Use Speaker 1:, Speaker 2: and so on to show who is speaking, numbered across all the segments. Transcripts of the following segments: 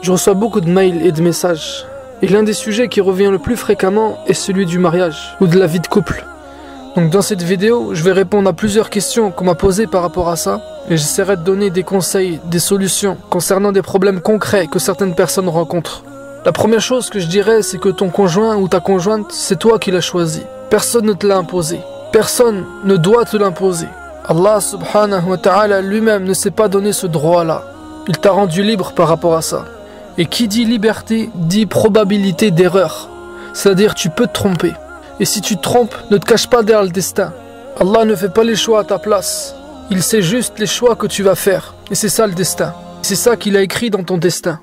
Speaker 1: Je reçois beaucoup de mails et de messages. Et l'un des sujets qui revient le plus fréquemment est celui du mariage ou de la vie de couple. Donc dans cette vidéo, je vais répondre à plusieurs questions qu'on m'a posées par rapport à ça. Et j'essaierai de donner des conseils, des solutions concernant des problèmes concrets que certaines personnes rencontrent. La première chose que je dirais, c'est que ton conjoint ou ta conjointe, c'est toi qui l'as choisi. Personne ne te l'a imposé. Personne ne doit te l'imposer. Allah subhanahu wa ta'ala lui-même ne s'est pas donné ce droit-là. Il t'a rendu libre par rapport à ça. Et qui dit liberté, dit probabilité d'erreur. C'est-à-dire tu peux te tromper. Et si tu te trompes, ne te cache pas derrière le destin. Allah ne fait pas les choix à ta place. Il sait juste les choix que tu vas faire. Et c'est ça le destin. C'est ça qu'il a écrit dans ton destin.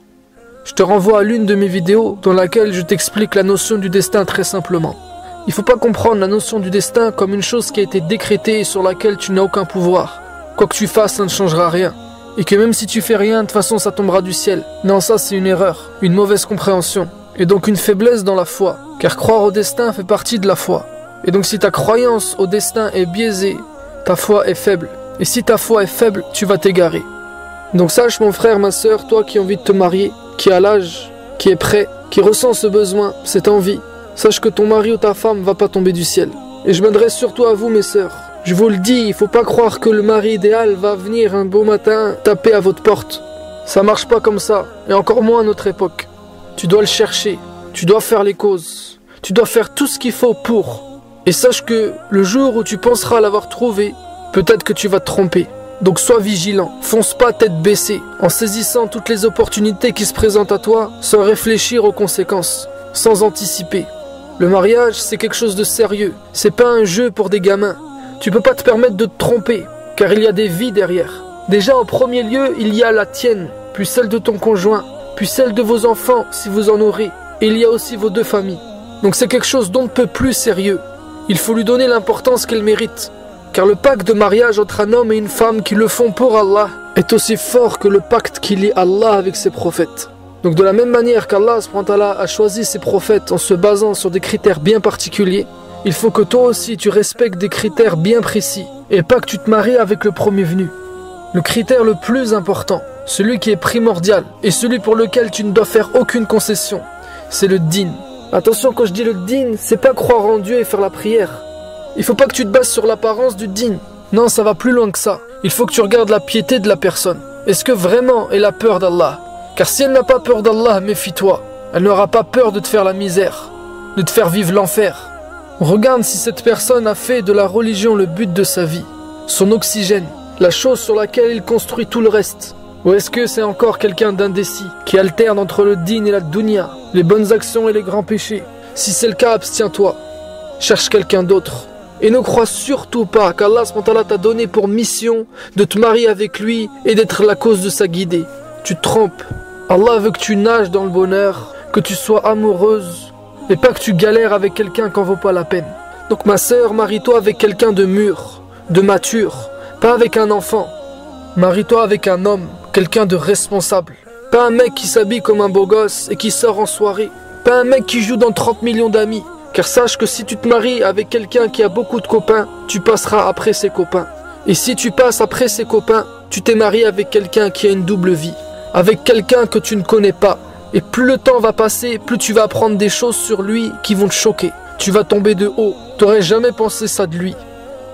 Speaker 1: Je te renvoie à l'une de mes vidéos dans laquelle je t'explique la notion du destin très simplement. Il ne faut pas comprendre la notion du destin comme une chose qui a été décrétée et sur laquelle tu n'as aucun pouvoir. Quoi que tu fasses, ça ne changera rien. Et que même si tu fais rien, de toute façon ça tombera du ciel. Non, ça c'est une erreur, une mauvaise compréhension. Et donc une faiblesse dans la foi. Car croire au destin fait partie de la foi. Et donc si ta croyance au destin est biaisée, ta foi est faible. Et si ta foi est faible, tu vas t'égarer. Donc sache mon frère, ma soeur, toi qui as envie de te marier, qui a l'âge, qui est prêt, qui ressent ce besoin, cette envie, sache que ton mari ou ta femme va pas tomber du ciel. Et je m'adresse surtout à vous mes sœurs. Je vous le dis, il faut pas croire que le mari idéal va venir un beau matin taper à votre porte. Ça marche pas comme ça, et encore moins à notre époque. Tu dois le chercher, tu dois faire les causes, tu dois faire tout ce qu'il faut pour. Et sache que le jour où tu penseras l'avoir trouvé, peut-être que tu vas te tromper. Donc sois vigilant, fonce pas tête baissée, en saisissant toutes les opportunités qui se présentent à toi, sans réfléchir aux conséquences, sans anticiper. Le mariage, c'est quelque chose de sérieux, c'est pas un jeu pour des gamins. Tu peux pas te permettre de te tromper, car il y a des vies derrière. Déjà en premier lieu, il y a la tienne, puis celle de ton conjoint, puis celle de vos enfants si vous en aurez, et il y a aussi vos deux familles. Donc c'est quelque chose d'on ne peut plus sérieux. Il faut lui donner l'importance qu'elle mérite. Car le pacte de mariage entre un homme et une femme qui le font pour Allah est aussi fort que le pacte qui lie Allah avec ses prophètes. Donc de la même manière qu'Allah a choisi ses prophètes en se basant sur des critères bien particuliers, il faut que toi aussi tu respectes des critères bien précis et pas que tu te maries avec le premier venu. Le critère le plus important, celui qui est primordial et celui pour lequel tu ne dois faire aucune concession, c'est le din. Attention, quand je dis le din, c'est pas croire en Dieu et faire la prière. Il faut pas que tu te bases sur l'apparence du din. Non, ça va plus loin que ça. Il faut que tu regardes la piété de la personne. Est-ce que vraiment elle a peur d'Allah? Car si elle n'a pas peur d'Allah, méfie-toi. Elle n'aura pas peur de te faire la misère, de te faire vivre l'enfer. Regarde si cette personne a fait de la religion le but de sa vie, son oxygène, la chose sur laquelle il construit tout le reste. Ou est-ce que c'est encore quelqu'un d'indécis, qui alterne entre le din et la dunya, les bonnes actions et les grands péchés? Si c'est le cas, abstiens-toi. Cherche quelqu'un d'autre. Et ne crois surtout pas qu'Allah t'a donné pour mission de te marier avec lui et d'être la cause de sa guidée. Tu te trompes. Allah veut que tu nages dans le bonheur, que tu sois amoureuse, et pas que tu galères avec quelqu'un qui en vaut pas la peine. Donc ma sœur, marie-toi avec quelqu'un de mûr, de mature, pas avec un enfant. Marie-toi avec un homme, quelqu'un de responsable. Pas un mec qui s'habille comme un beau gosse et qui sort en soirée. Pas un mec qui joue dans 30 millions d'amis. Car sache que si tu te maries avec quelqu'un qui a beaucoup de copains, tu passeras après ses copains. Et si tu passes après ses copains, tu t'es marié avec quelqu'un qui a une double vie. Avec quelqu'un que tu ne connais pas. Et plus le temps va passer, plus tu vas apprendre des choses sur lui qui vont te choquer. Tu vas tomber de haut. T'aurais jamais pensé ça de lui.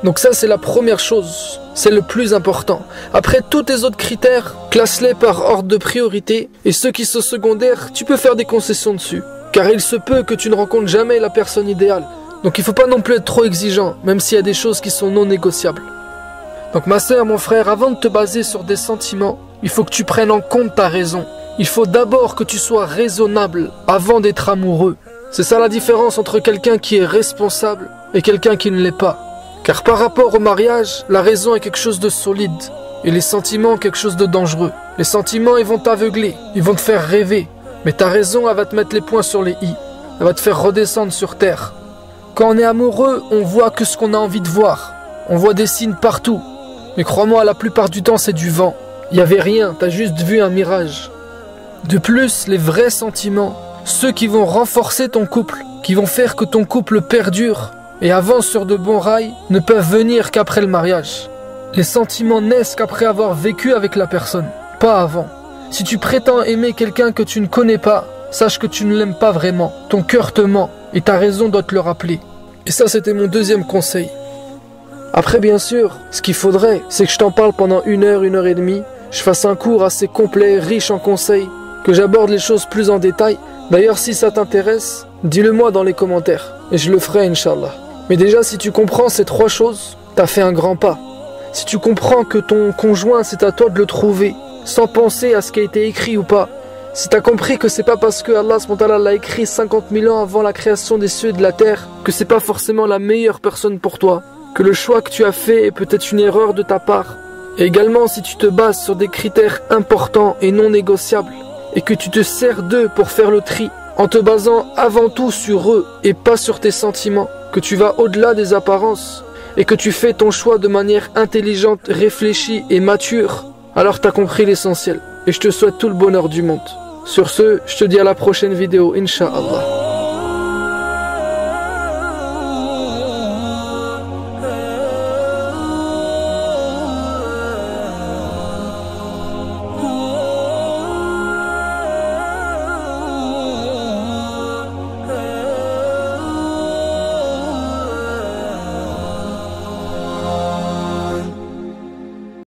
Speaker 1: Donc ça c'est la première chose. C'est le plus important. Après tous tes autres critères, classe-les par ordre de priorité. Et ceux qui sont secondaires, tu peux faire des concessions dessus. Car il se peut que tu ne rencontres jamais la personne idéale. Donc il ne faut pas non plus être trop exigeant, même s'il y a des choses qui sont non négociables. Donc ma soeur, mon frère, avant de te baser sur des sentiments, il faut que tu prennes en compte ta raison. Il faut d'abord que tu sois raisonnable avant d'être amoureux. C'est ça la différence entre quelqu'un qui est responsable et quelqu'un qui ne l'est pas. Car par rapport au mariage, la raison est quelque chose de solide et les sentiments quelque chose de dangereux. Les sentiments, ils vont t'aveugler, ils vont te faire rêver. Mais ta raison, elle va te mettre les points sur les i. Elle va te faire redescendre sur terre. Quand on est amoureux, on voit que ce qu'on a envie de voir. On voit des signes partout. Mais crois-moi, la plupart du temps, c'est du vent. Il n'y avait rien, t'as juste vu un mirage. De plus, les vrais sentiments, ceux qui vont renforcer ton couple, qui vont faire que ton couple perdure et avance sur de bons rails, ne peuvent venir qu'après le mariage. Les sentiments naissent qu'après avoir vécu avec la personne, pas avant. Si tu prétends aimer quelqu'un que tu ne connais pas, sache que tu ne l'aimes pas vraiment. Ton cœur te ment et ta raison doit te le rappeler. Et ça, c'était mon deuxième conseil. Après, bien sûr, ce qu'il faudrait, c'est que je t'en parle pendant 1 heure, 1 heure et demie. Je fasse un cours assez complet, riche en conseils, que j'aborde les choses plus en détail. D'ailleurs, si ça t'intéresse, dis-le moi dans les commentaires. Et je le ferai, Inch'Allah. Mais déjà, si tu comprends ces 3 choses, t'as fait un grand pas. Si tu comprends que ton conjoint, c'est à toi de le trouver, sans penser à ce qui a été écrit ou pas. Si t'as compris que c'est pas parce que Allah SWT l'a écrit 50 000 ans avant la création des cieux et de la terre, que c'est pas forcément la meilleure personne pour toi, que le choix que tu as fait est peut-être une erreur de ta part. Et également, si tu te bases sur des critères importants et non négociables, et que tu te sers d'eux pour faire le tri, en te basant avant tout sur eux et pas sur tes sentiments, que tu vas au-delà des apparences, et que tu fais ton choix de manière intelligente, réfléchie et mature, alors t'as compris l'essentiel. Et je te souhaite tout le bonheur du monde. Sur ce, je te dis à la prochaine vidéo, Inch'Allah.